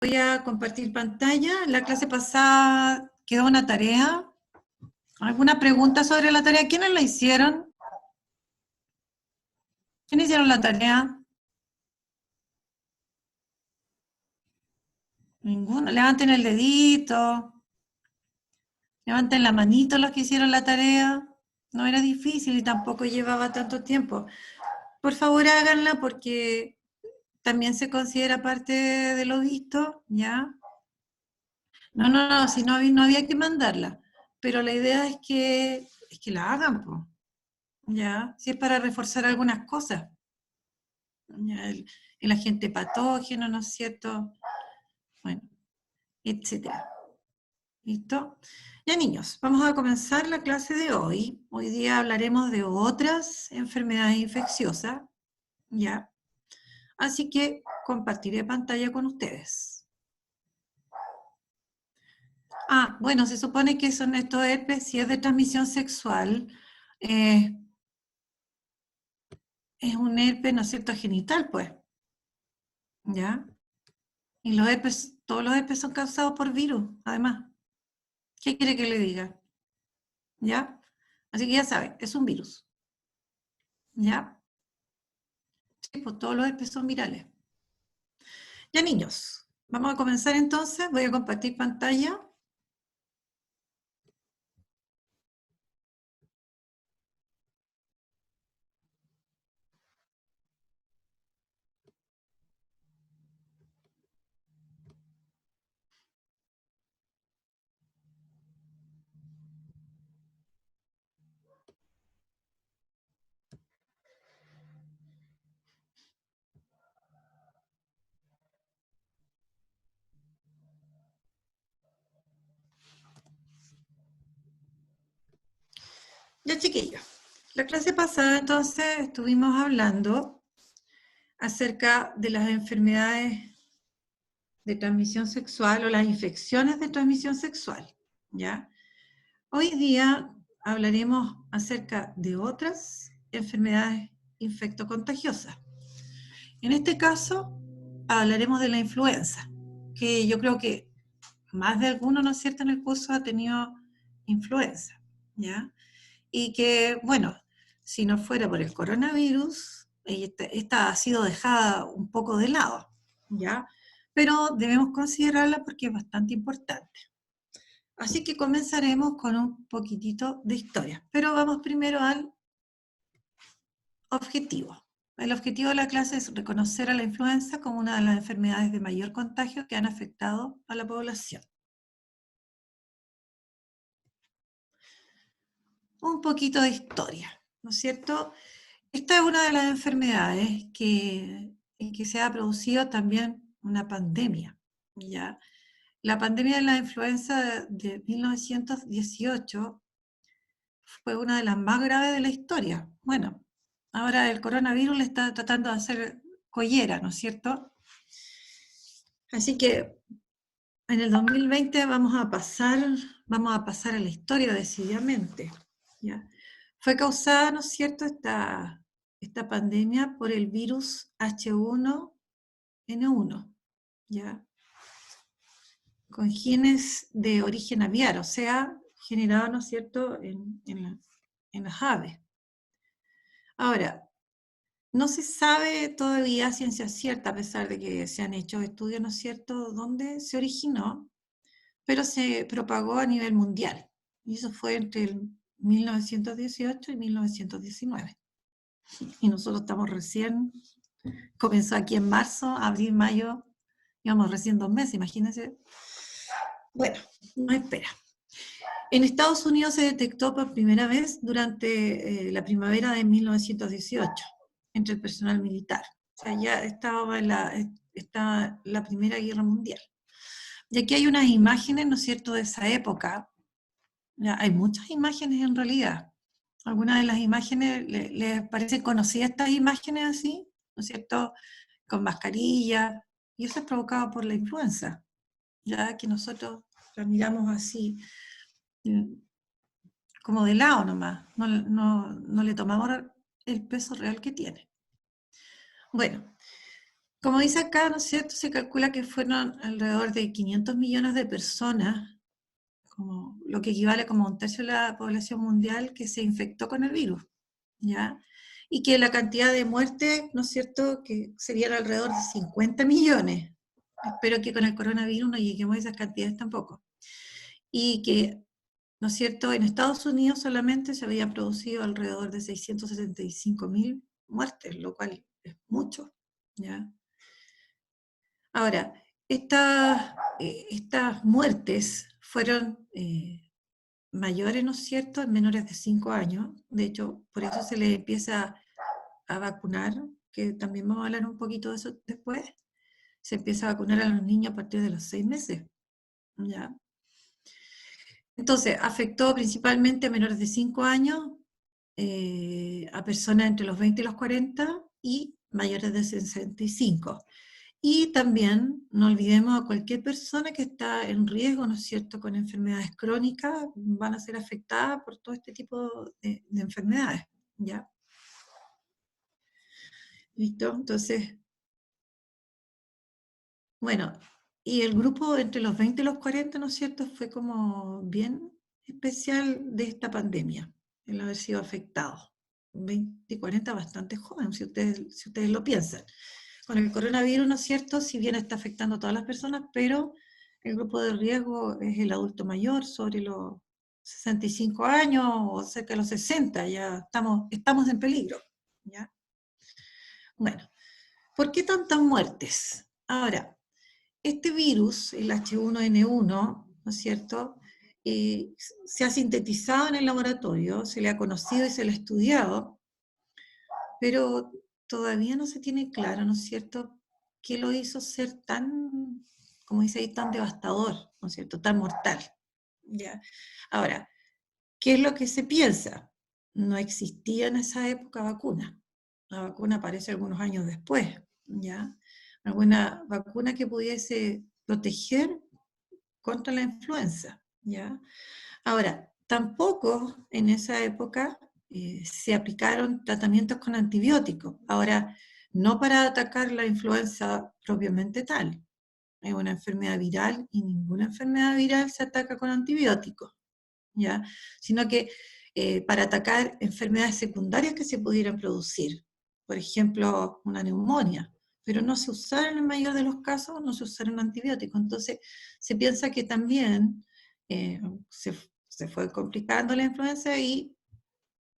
Voy a compartir pantalla. La clase pasada quedó una tarea. ¿Alguna pregunta sobre la tarea? ¿Quiénes la hicieron? ¿Quiénes hicieron la tarea? Ninguno. Levanten el dedito. Levanten la manito los que hicieron la tarea. No era difícil y tampoco llevaba tanto tiempo. Por favor, háganla porque también se considera parte de lo visto, ¿ya? No, si no había que mandarla. Pero la idea es que la hagan, pues. Ya, si es para reforzar algunas cosas, ya, el agente patógeno, ¿no es cierto? Bueno, etcétera. ¿Listo? Ya, niños, vamos a comenzar la clase de hoy. Hoy día hablaremos de otras enfermedades infecciosas, ¿ya? Así que compartiré pantalla con ustedes. Bueno, se supone que son estos herpes, si es de transmisión sexual, eh, es un herpes, ¿no es cierto?, genital, pues, ¿ya? Y los herpes, todos los herpes son causados por virus, además. ¿Qué quiere que le diga? ¿Ya? Así que ya saben, es un virus. ¿Ya? Sí, pues todos los herpes son virales. Ya, niños, vamos a comenzar entonces. Voy a compartir pantalla. Ya, chiquillos. La clase pasada entonces estuvimos hablando acerca de las enfermedades de transmisión sexual o las infecciones de transmisión sexual. ¿Ya? Hoy día hablaremos acerca de otras enfermedades infectocontagiosas. En este caso, hablaremos de la influenza, que yo creo que más de alguno, ¿no es cierto?, en el curso ha tenido influenza, ¿ya? Y que, bueno, si no fuera por el coronavirus, esta ha sido dejada un poco de lado, ¿ya? Pero debemos considerarla porque es bastante importante. Así que comenzaremos con un poquitito de historia, pero vamos primero al objetivo. El objetivo de la clase es reconocer a la influenza como una de las enfermedades de mayor contagio que han afectado a la población. Un poquito de historia, ¿no es cierto? Esta es una de las enfermedades en que se ha producido también una pandemia, ¿ya? La pandemia de la influenza de 1918 fue una de las más graves de la historia. Bueno, ahora el coronavirus le está tratando de hacer collera, ¿no es cierto? Así que en el 2020 vamos a pasar a la historia decididamente, ¿ya? Fue causada, ¿no es cierto?, esta pandemia por el virus H1N1, ¿ya? Con genes de origen aviar, o sea, generado, ¿no es cierto?, en las aves. Ahora, no se sabe todavía a ciencia cierta, a pesar de que se han hecho estudios, ¿no es cierto?, dónde se originó, pero se propagó a nivel mundial. Y eso fue entre el 1918 y 1919. Y nosotros estamos recién, comenzó aquí en marzo, abril, mayo, íbamos recién 2 meses, imagínense. Bueno, no espera. En Estados Unidos se detectó por primera vez durante la primavera de 1918, entre el personal militar. O sea, ya estaba la Primera Guerra Mundial. Y aquí hay unas imágenes, ¿no es cierto?, de esa época. Ya, hay muchas imágenes en realidad. Algunas de las imágenes, ¿les parece conocidas estas imágenes así? ¿No es cierto? Con mascarilla. Y eso es provocado por la influenza. Ya que nosotros la miramos así, como de lado nomás. No le tomamos el peso real que tiene. Bueno, Como dice acá, ¿no es cierto? Se calcula que fueron alrededor de 500 millones de personas, como, lo que equivale como a un tercio de la población mundial que se infectó con el virus, ¿ya? Y que la cantidad de muertes, ¿no es cierto?, que serían alrededor de 50 millones. Espero que con el coronavirus no lleguemos a esas cantidades tampoco. Y que, ¿no es cierto?, en Estados Unidos solamente se habían producido alrededor de 675.000 muertes, lo cual es mucho, ¿ya? Ahora, estas muertes fueron mayores, ¿no es cierto?, en menores de 5 años. De hecho, por eso se les empieza a vacunar, que también vamos a hablar un poquito de eso después. Se empieza a vacunar a los niños a partir de los 6 meses, ¿ya? Entonces, afectó principalmente a menores de 5 años, a personas entre los 20 y los 40 y mayores de 65. Y también, no olvidemos a cualquier persona que está en riesgo, ¿no es cierto?, con enfermedades crónicas, van a ser afectadas por todo este tipo de enfermedades, ¿ya? ¿Listo? Entonces, bueno, y el grupo entre los 20 y los 40, ¿no es cierto?, fue como bien especial de esta pandemia, el haber sido afectado. 20 y 40 bastante joven, si ustedes lo piensan. Con el coronavirus, ¿no es cierto?, si bien está afectando a todas las personas, pero el grupo de riesgo es el adulto mayor, sobre los 65 años o cerca de los 60, ya estamos en peligro, ¿ya? Bueno, ¿por qué tantas muertes? Ahora, este virus, el H1N1, ¿no es cierto?, se ha sintetizado en el laboratorio, se le ha conocido y se le ha estudiado, pero todavía no se tiene claro, ¿no es cierto?, qué lo hizo ser tan, como dice ahí, tan devastador, ¿no es cierto?, tan mortal. ¿Ya? Ahora, ¿qué es lo que se piensa? No existía en esa época vacuna. La vacuna aparece algunos años después, ¿ya? Alguna vacuna que pudiese proteger contra la influenza, ¿ya? Ahora, tampoco en esa época se aplicaron tratamientos con antibióticos. Ahora, no para atacar la influenza propiamente tal. Es una enfermedad viral y ninguna enfermedad viral se ataca con antibióticos, ¿ya? Sino que para atacar enfermedades secundarias que se pudieran producir. Por ejemplo, una neumonía. Pero no se usaron en el mayor de los casos, no se usaron antibióticos. Entonces, se piensa que también eh, se, se fue complicando la influenza y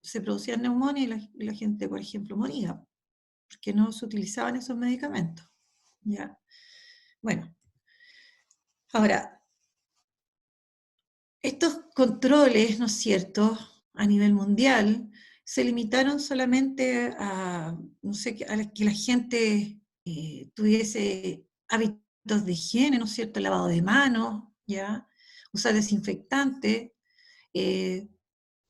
se producía neumonía y la gente, por ejemplo, moría, porque no se utilizaban esos medicamentos, ¿ya? Bueno, ahora, estos controles, ¿no es cierto?, a nivel mundial, se limitaron solamente a, no sé, a que la gente tuviese hábitos de higiene, ¿no es cierto?, lavado de manos, ¿ya?, usar desinfectante, eh,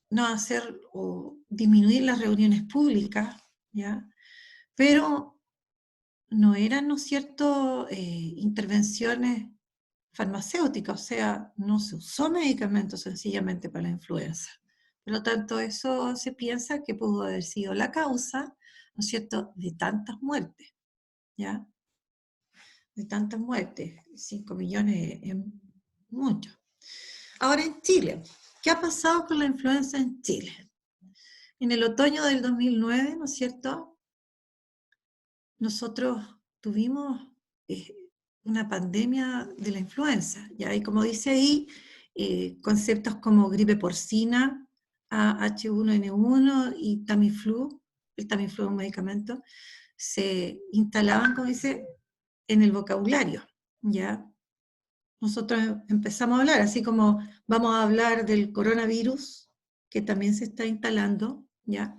no hacer o disminuir las reuniones públicas, ¿ya? Pero no eran, ¿no es cierto?, intervenciones farmacéuticas, o sea, no se usó medicamento sencillamente para la influenza. Por lo tanto, eso se piensa que pudo haber sido la causa, ¿no es cierto?, de tantas muertes, ¿ya? De tantas muertes, 5 millones es mucho. Ahora en Chile, ¿qué ha pasado con la influenza en Chile? En el otoño del 2009, ¿no es cierto?, nosotros tuvimos eh, una pandemia de la influenza, ¿ya? Y como dice ahí, conceptos como gripe porcina, H1N1 y Tamiflu, el Tamiflu es un medicamento, se instalaban, como dice, en el vocabulario, ¿ya? Nosotros empezamos a hablar, así como vamos a hablar del coronavirus, que también se está instalando, ¿ya?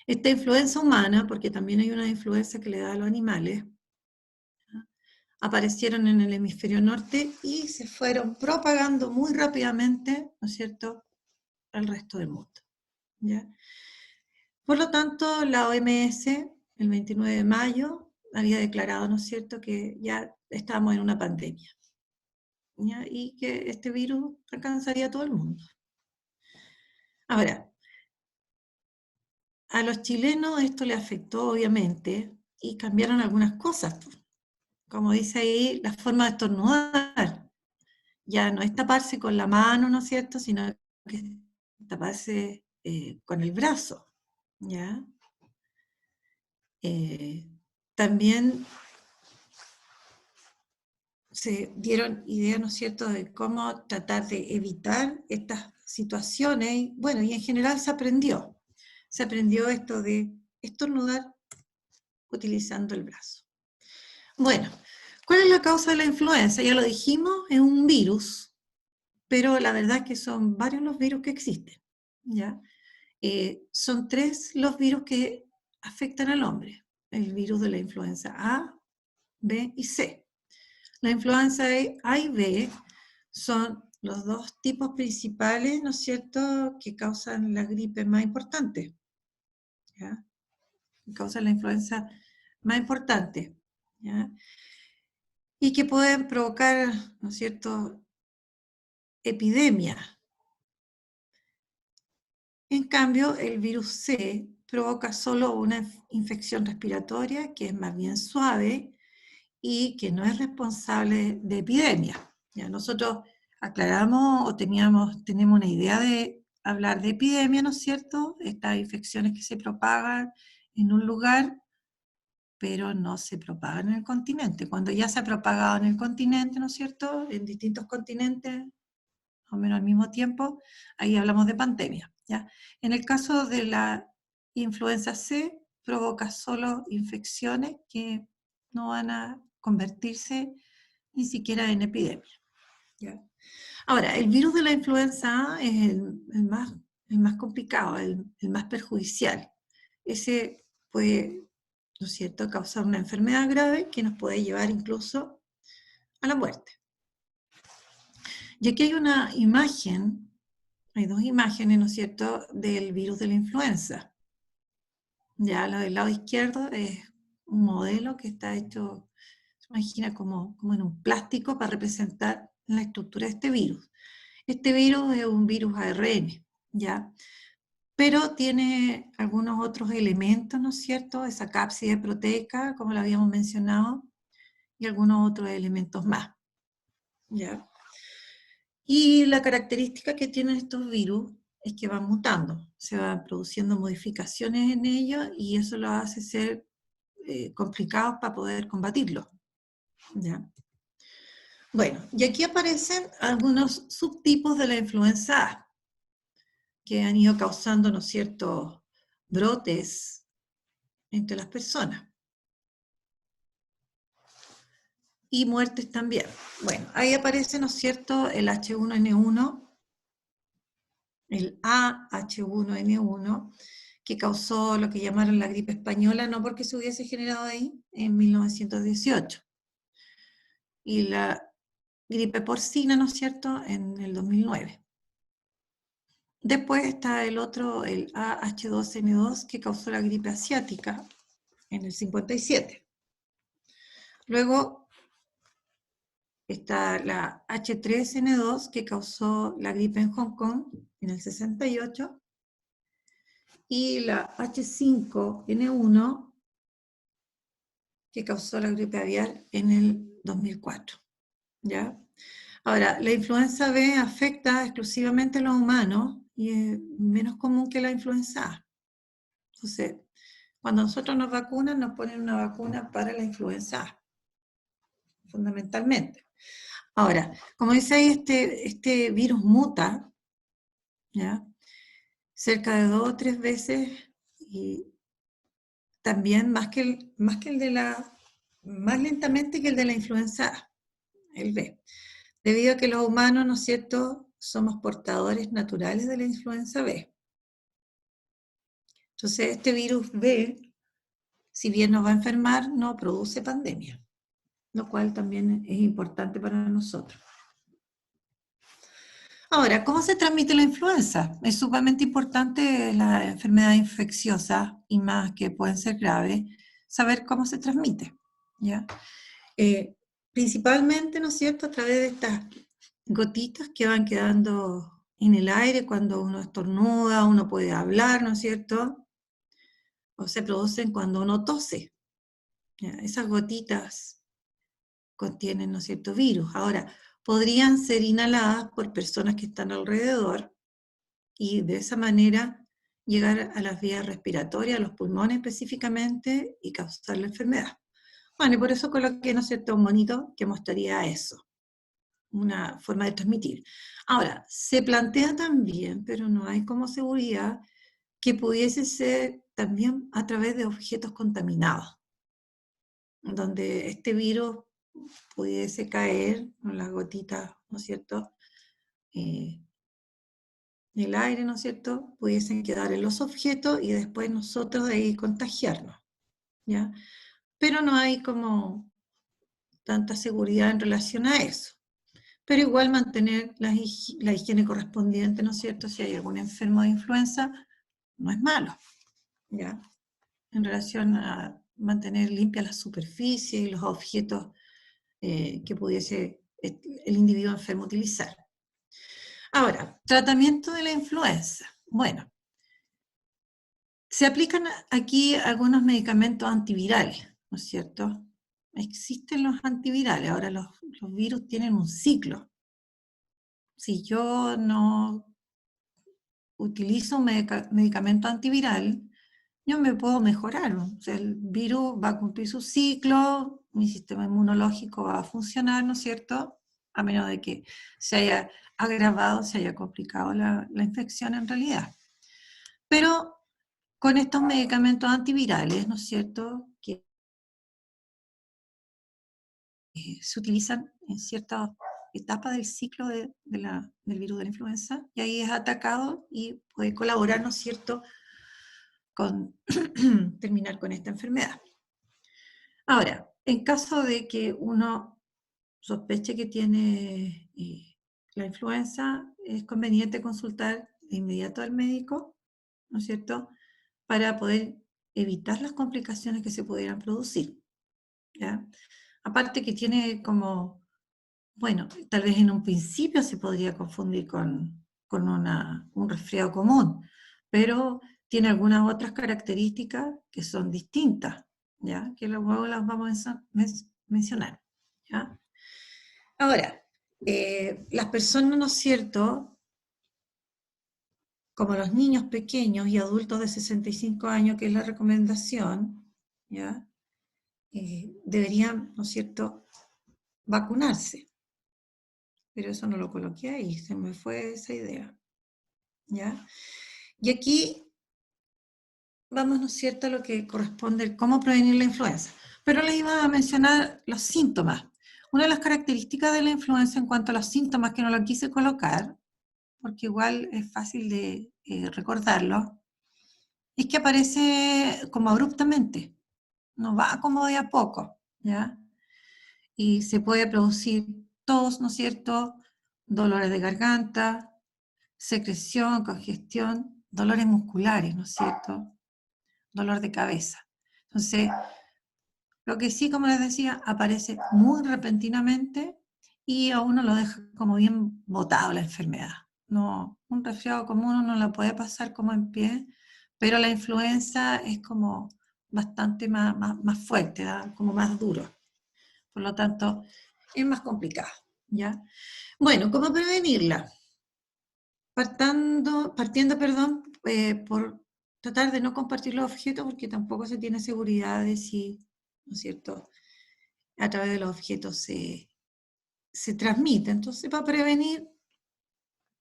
Esta influenza humana, porque también hay una influenza que le da a los animales, ¿ya?, aparecieron en el hemisferio norte y se fueron propagando muy rápidamente, ¿no es cierto?, al resto del mundo, ¿ya? Por lo tanto, la OMS, el 29 de mayo, había declarado, ¿no es cierto?, que ya estábamos en una pandemia, ¿ya?, y que este virus alcanzaría a todo el mundo. Ahora, a los chilenos esto le afectó, obviamente, y cambiaron algunas cosas. Como dice ahí, la forma de estornudar. Ya no es taparse con la mano, ¿no es cierto?, sino que es taparse con el brazo, ¿ya? También se dieron ideas, ¿no es cierto?, de cómo tratar de evitar estas situaciones. Bueno, y en general se aprendió. Se aprendió esto de estornudar utilizando el brazo. Bueno, ¿cuál es la causa de la influenza? Ya lo dijimos, es un virus, pero la verdad es que son varios los virus que existen, ¿ya? Son 3 los virus que afectan al hombre. El virus de la influenza A, B y C. La influenza A y B son los 2 tipos principales, ¿no es cierto?, que causan la gripe más importante, ¿ya? Que causan la influenza más importante, ¿ya? Y que pueden provocar, ¿no es cierto?, epidemias. En cambio, el virus C provoca solo una infección respiratoria que es más bien suave y que no es responsable de epidemia. Ya nosotros aclaramos o tenemos una idea de hablar de epidemia, ¿no es cierto? Estas infecciones que se propagan en un lugar, pero no se propagan en el continente. Cuando ya se ha propagado en el continente, ¿no es cierto?, en distintos continentes, más o menos al mismo tiempo, ahí hablamos de pandemia, ¿ya? En el caso de la influenza C, provoca solo infecciones que no van a convertirse ni siquiera en epidemia, ¿ya? Ahora, el virus de la influenza A es el más complicado, el más perjudicial. Ese puede, ¿no es cierto?, causar una enfermedad grave que nos puede llevar incluso a la muerte. Y aquí hay una imagen, hay 2 imágenes, ¿no es cierto?, del virus de la influenza. Ya la del lado izquierdo es un modelo que está hecho, se imagina como en un plástico para representar la estructura de este virus. Este virus es un virus ARN, ¿ya? Pero tiene algunos otros elementos, ¿no es cierto?, esa cápside proteica, como lo habíamos mencionado, y algunos otros elementos más, ¿ya? Y la característica que tienen estos virus es que van mutando, se van produciendo modificaciones en ellos y eso lo hace ser complicado para poder combatirlo, ¿ya? Bueno, y aquí aparecen algunos subtipos de la influenza A que han ido causando, ¿no es cierto?, brotes entre las personas. Y muertes también. Bueno, ahí aparece, ¿no es cierto?, el H1N1, el AH1N1, que causó lo que llamaron la gripe española, no porque se hubiese generado ahí, en 1918. Y la gripe porcina, ¿no es cierto?, en el 2009. Después está el otro, el AH2N2, que causó la gripe asiática en el 57. Luego está la H3N2, que causó la gripe en Hong Kong en el 68, y la H5N1, que causó la gripe aviar en el 2004, ¿ya? Ahora, la influenza B afecta exclusivamente a los humanos y es menos común que la influenza A. Entonces, cuando nosotros nos vacunan, nos ponen una vacuna para la influenza A, fundamentalmente. Ahora, como dice ahí, este virus muta, ¿ya?, cerca de 2 o 3 veces, y también más lentamente que el de la influenza A, el B, debido a que los humanos, ¿no es cierto?, somos portadores naturales de la influenza B. Entonces, este virus B, si bien nos va a enfermar, no produce pandemia, lo cual también es importante para nosotros. Ahora, ¿cómo se transmite la influenza? Es sumamente importante la enfermedad infecciosa y más que pueden ser graves, saber cómo se transmite, ¿ya? Principalmente, ¿no es cierto?, a través de estas gotitas que van quedando en el aire cuando uno estornuda, uno puede hablar, ¿no es cierto?, o se producen cuando uno tose, ¿ya? Esas gotitas contienen, ¿no es cierto?, virus. Ahora, podrían ser inhaladas por personas que están alrededor y de esa manera llegar a las vías respiratorias, a los pulmones específicamente, y causar la enfermedad. Bueno, y por eso coloqué, ¿no es cierto?, un monito que mostraría eso, una forma de transmitir. Ahora, se plantea también, pero no hay como seguridad, que pudiese ser también a través de objetos contaminados, donde este virus pudiese caer con las gotitas, ¿no es cierto?, eh, el aire, ¿no es cierto?, pudiesen quedar en los objetos y después nosotros de ahí contagiarnos, ¿ya? Pero no hay como tanta seguridad en relación a eso. Pero igual mantener la higiene correspondiente, ¿no es cierto?, si hay algún enfermo de influenza, no es malo, ¿ya? En relación a mantener limpias las superficies y los objetos que pudiese el individuo enfermo utilizar. Ahora, tratamiento de la influenza. Bueno, se aplican aquí algunos medicamentos antivirales, ¿no es cierto? Existen los antivirales, ahora los virus tienen un ciclo. Si yo no utilizo un medicamento antiviral, yo me puedo mejorar. O sea, el virus va a cumplir su ciclo, mi sistema inmunológico va a funcionar, ¿no es cierto? A menos de que se haya agravado, se haya complicado la infección en realidad. Pero con estos medicamentos antivirales, ¿no es cierto?, que se utilizan en ciertas etapas del ciclo del virus de la influenza, y ahí es atacado y puede colaborar, ¿no es cierto?, con terminar con esta enfermedad. Ahora, en caso de que uno sospeche que tiene la influenza, es conveniente consultar de inmediato al médico, ¿no es cierto?, para poder evitar las complicaciones que se pudieran producir, ¿ya? Aparte que tiene como, bueno, tal vez en un principio se podría confundir con un resfriado común, pero tiene algunas otras características que son distintas, ¿ya? Que luego las vamos a mencionar, ¿ya? Ahora, las personas, ¿no es cierto?, como los niños pequeños y adultos de 65 años, que es la recomendación, ¿ya?, deberían, ¿no es cierto?, vacunarse. Pero eso no lo coloqué ahí, se me fue esa idea, ¿ya? Y aquí vamos, ¿no es cierto?, a lo que corresponde, cómo prevenir la influenza. Pero les iba a mencionar los síntomas. Una de las características de la influenza en cuanto a los síntomas, que no lo quise colocar, porque igual es fácil de recordarlo, es que aparece como abruptamente, no va como de a poco, ¿ya? Y se puede producir tos, ¿no es cierto?, dolores de garganta, secreción, congestión, dolores musculares, ¿no es cierto?, dolor de cabeza. Entonces, lo que sí, como les decía, aparece muy repentinamente y a uno lo deja como bien botado la enfermedad. No, un resfriado común uno lo puede pasar como en pie, pero la influenza es como bastante más fuerte, ¿verdad?, como más duro. Por lo tanto, es más complicado, ¿ya? Bueno, ¿cómo prevenirla? Partiendo, por tratar de no compartir los objetos, porque tampoco se tiene seguridad de si, ¿no es cierto?, a través de los objetos se transmite. Entonces, para prevenir,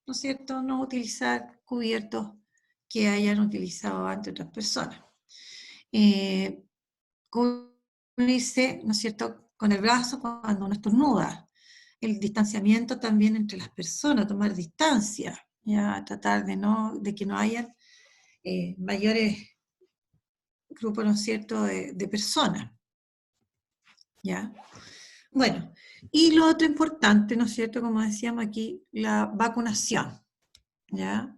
¿no es cierto?, no utilizar cubiertos que hayan utilizado antes otras personas. Cubrirse, ¿no es cierto?, con el brazo cuando uno estornuda. El distanciamiento también entre las personas, tomar distancia, ya tratar de que no haya mayores grupos, ¿no es cierto?, de personas, ¿ya? Bueno, y lo otro importante, ¿no es cierto?, como decíamos aquí, la vacunación, ¿ya?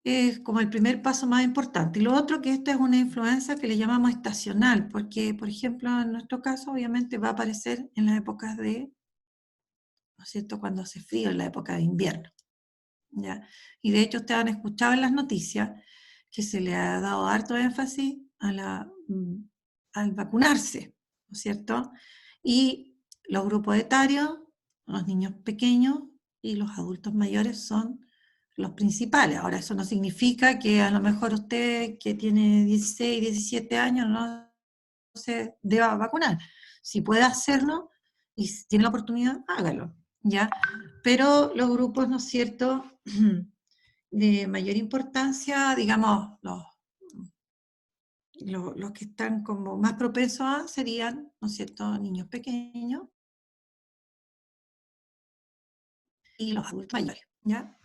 Es como el primer paso más importante. Y lo otro, que esta es una influenza que le llamamos estacional, porque, por ejemplo, en nuestro caso, obviamente va a aparecer en las épocas de, ¿no es cierto?, cuando hace frío, en la época de invierno, ¿ya? Y de hecho, ustedes han escuchado en las noticias que se le ha dado harto énfasis al vacunarse, ¿no es cierto? Y los grupos etarios, los niños pequeños y los adultos mayores son los principales. Ahora, eso no significa que a lo mejor usted que tiene 16, 17 años no se deba vacunar. Si puede hacerlo y si tiene la oportunidad, hágalo, ¿ya? Pero los grupos, ¿no es cierto?, de mayor importancia, digamos, los que están como más propensos a serían, ¿no es cierto?, niños pequeños y los adultos mayores, ¿ya?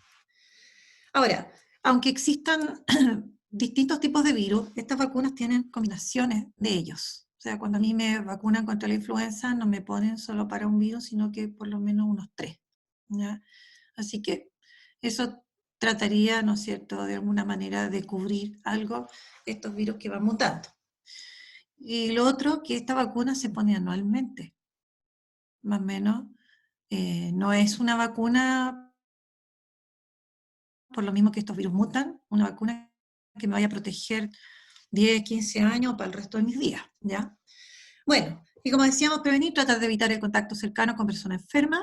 Ahora, aunque existan distintos tipos de virus, estas vacunas tienen combinaciones de ellos. O sea, cuando a mí me vacunan contra la influenza, no me ponen solo para un virus, sino que por lo menos unos 3, ¿ya? Así que eso trataría, ¿no es cierto?, de alguna manera de cubrir algo estos virus que van mutando. Y lo otro, que esta vacuna se pone anualmente, más o menos. No es una vacuna, por lo mismo que estos virus mutan, una vacuna que me vaya a proteger 10, 15 años para el resto de mis días, ¿ya? Bueno, y como decíamos, prevenir, tratar de evitar el contacto cercano con personas enfermas,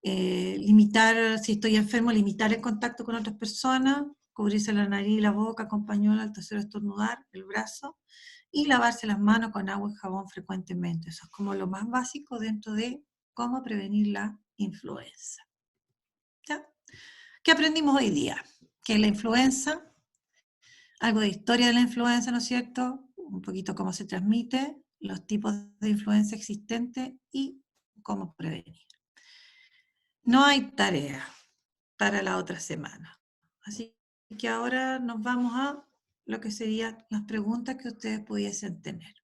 limitar, si estoy enfermo, limitar el contacto con otras personas, cubrirse la nariz, la boca con pañuelo al tercero estornudar, el brazo, y lavarse las manos con agua y jabón frecuentemente. Eso es como lo más básico dentro de cómo prevenir la influenza. ¿Ya? ¿Qué aprendimos hoy día? Que la influenza, algo de historia de la influenza, ¿no es cierto? Un poquito cómo se transmite, los tipos de influenza existentes y cómo prevenir. No hay tarea para la otra semana. Así que ahora nos vamos a lo que serían las preguntas que ustedes pudiesen tener.